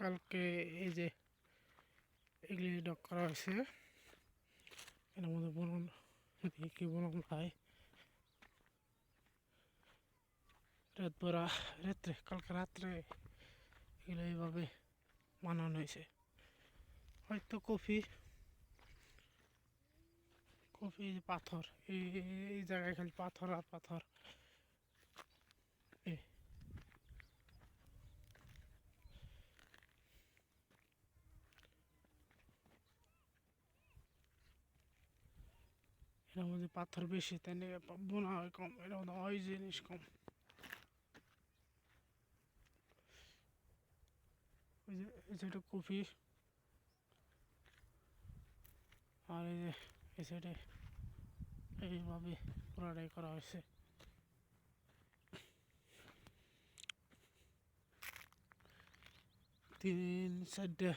কালকে এই যে এগুলি ডক করা হয়েছে, এর মধ্যে বলুন কি বলুন ভাই, কালকে রাত্রে এগুলো এইভাবে বানানো হয়েছে। হয়তো কফি পাথর, এই জায়গায় খালি পাথর আর পাথর। এর মধ্যে পাথর বেশি, তাই নিয়ে বোনা হয় কম, এর মধ্যে হয় জিনিস কম। ওই যে এই সাইডে কফি, আর এই সাইডে এইভাবে পুরাটাই করা হয়েছে। 3-4